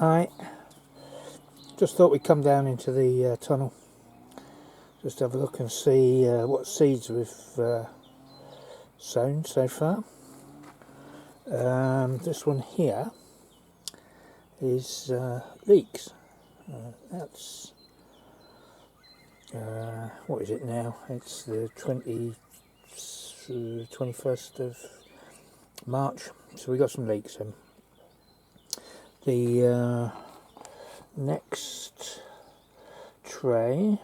Hi, just thought we'd come down into the tunnel, just have a look and see what seeds we've sown so far. This one here is leeks. That's what is it now? It's the 21st of March, so we got some leeks in. The next tray,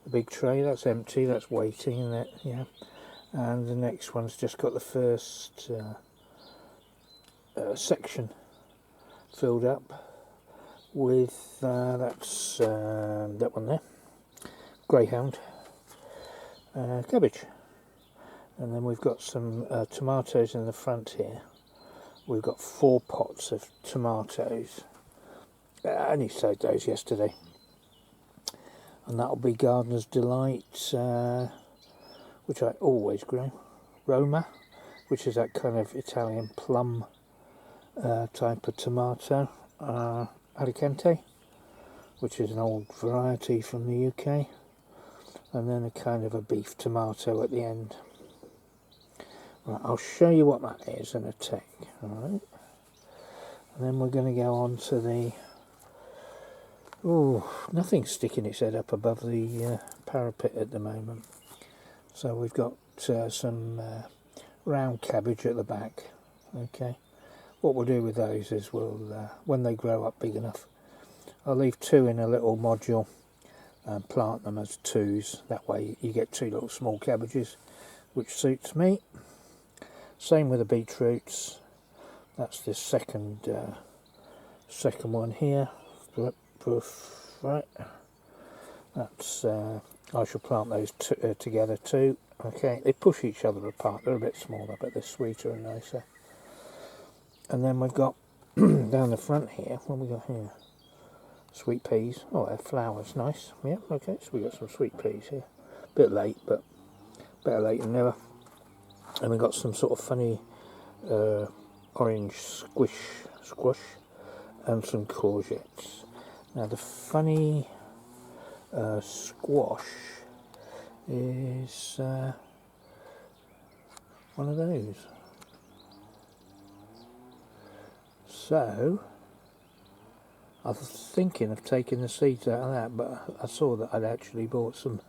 the big tray, that's empty, that's waiting, isn't it? Yeah. And the next one's just got the first section filled up with that's that one there, greyhound cabbage. And then we've got some tomatoes in the front here. We've got 4 pots of tomatoes. I only sowed those yesterday, and that'll be Gardener's Delight, which I always grow. Roma, which is that kind of Italian plum type of tomato. Alicante, which is an old variety from the UK, and then a kind of a beef tomato at the end. Right, I'll show you what that is in a tick. Alright, and then we're going to go on to the... oh, nothing's sticking its head up above the parapet at the moment. So we've got some round cabbage at the back. Okay, what we'll do with those is we'll, when they grow up big enough, I'll leave 2 in a little module and plant them as 2s. That way you get 2 little small cabbages, which suits me. Same with the beetroots. That's the second one here. Right. That's I shall plant those together too. Okay, they push each other apart. They're a bit smaller, but they're sweeter and nicer. And then we've got down the front here. What have we got here? Sweet peas. Oh, they're flowers. Nice. Yeah. Okay. So we got some sweet peas here. Bit late, but better late than never. And we've got some sort of funny orange squash and some courgettes. Now the funny squash is one of those. So I was thinking of taking the seeds out of that, but I saw that I'd actually bought some.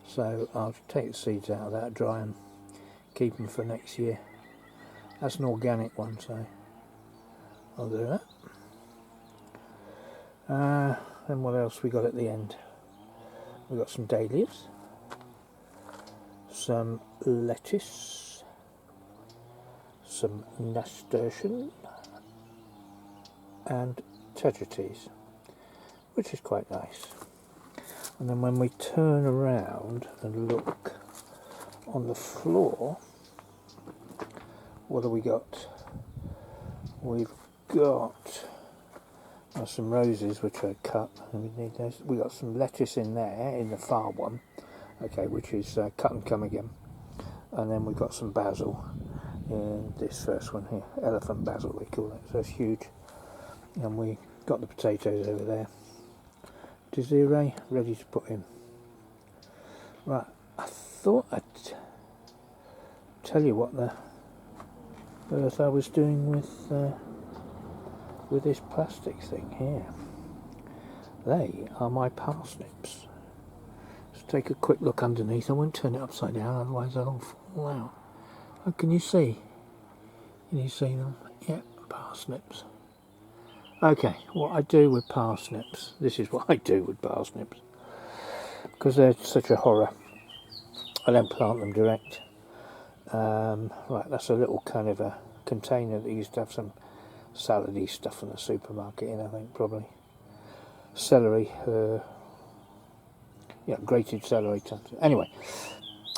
So I'll take the seeds out of that, dry them, keep them for next year. That's an organic one, so I'll do that. Then what else we got at the end? We got some dahlias, some lettuce, some nasturtium, and tagetes, which is quite nice. And then when we turn around and look on the floor, what have we got? We've got some roses which I cut, and we need those. We got some lettuce in there in the far one, okay, which is cut and come again. And then we've got some basil in this first one here, elephant basil they call it, so it's huge. And we got the potatoes over there, desiree, ready to put in. Right, I thought I'd tell you what the earth I was doing with this plastic thing here. They are my parsnips. Let's take a quick look underneath. I won't turn it upside down, otherwise they'll fall out. Oh, can you see? Can you see them? Yeah, parsnips. Okay, what I do with parsnips, this is what I do with parsnips, because they're such a horror. I don't plant them direct. Right, that's a little kind of a container that used to have some salady stuff in the supermarket in, I think, probably. Celery, yeah, grated celery. Anyway,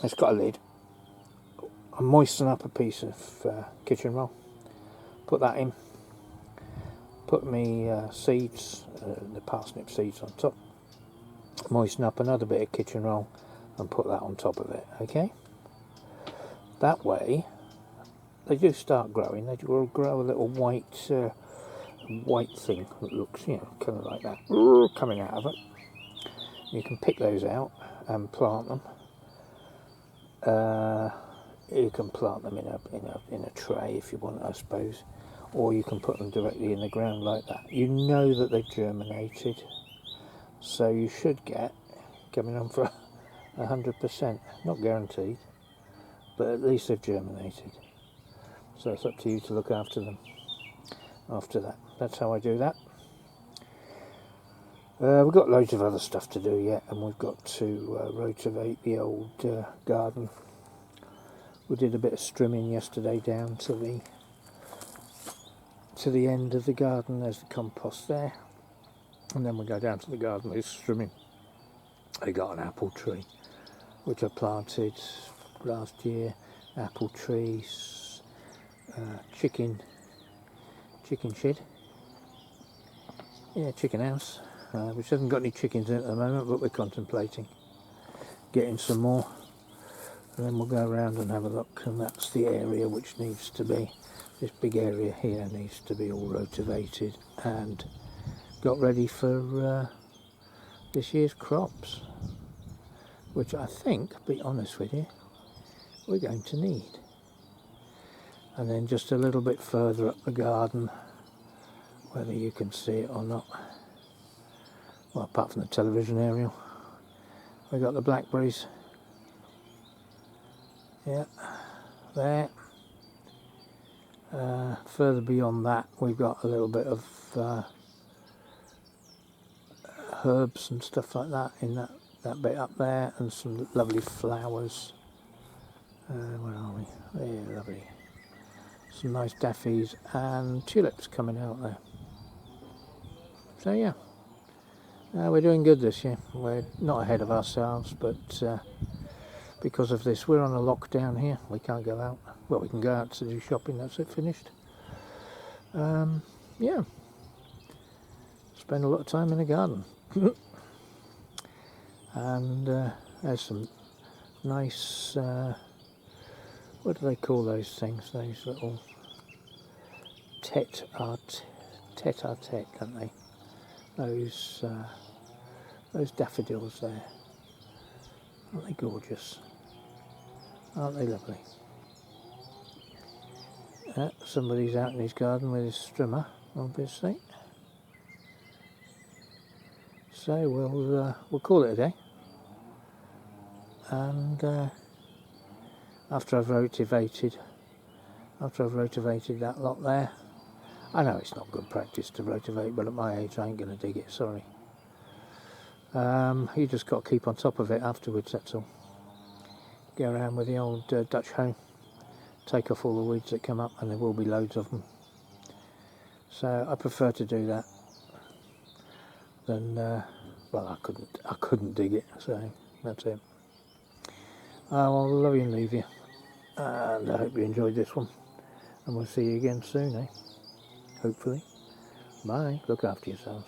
it's got a lid. I moisten up a piece of kitchen roll, put that in, put me seeds, the parsnip seeds on top, moisten up another bit of kitchen roll and put that on top of it, okay? That way they do start growing. They will grow a little white white thing that looks, you know, kind of like that coming out of it. You can pick those out and plant them. You can plant them in a tray if you want, I suppose, or you can put them directly in the ground like that. You know that they've germinated, so you should get coming on for 100%. Not guaranteed, but at least they've germinated. So it's up to you to look after them after that. That's how I do that. We've got loads of other stuff to do yet, and we've got to rotivate the old garden. We did a bit of strimming yesterday down to the end of the garden. There's the compost there, and then we go down to the garden with strimming. I got an apple tree which I planted last year. Apple trees, chicken shed, yeah, chicken house, which hasn't got any chickens in it at the moment, but we're contemplating getting some more, and then we'll go around and have a look. And that's the area which needs to be, this big area here needs to be all rotivated and got ready for this year's crops, which I think, to be honest with you, we're going to need. And then just a little bit further up the garden, whether you can see it or not, well, apart from the television aerial, we got the blackberries, yeah, there. Further beyond that, we've got a little bit of herbs and stuff like that in that bit up there, and some lovely flowers. Where are we? There, lovely. Some nice daffies and tulips coming out there. So yeah, we're doing good this year. We're not ahead of ourselves, but because of this, we're on a lockdown here. We can't go out. Well, we can go out to do shopping. That's it, finished. Yeah, spend a lot of time in the garden. And there's some nice, what do they call those things? Those little tete-a-tete, don't they? Those daffodils there. Aren't they gorgeous? Aren't they lovely? Somebody's out in his garden with his strimmer, obviously. So we'll call it a day. And after I've rotivated that lot there, I know it's not good practice to rotivate, but at my age I ain't going to dig it, sorry. You just got to keep on top of it afterwards, that's all. Go around with the old Dutch hoe, take off all the weeds that come up, and there will be loads of them. So I prefer to do that than, well, I couldn't dig it, so that's it. I'll love you and leave you, and I hope you enjoyed this one, and we'll see you again soon, hopefully. Bye, look after yourselves.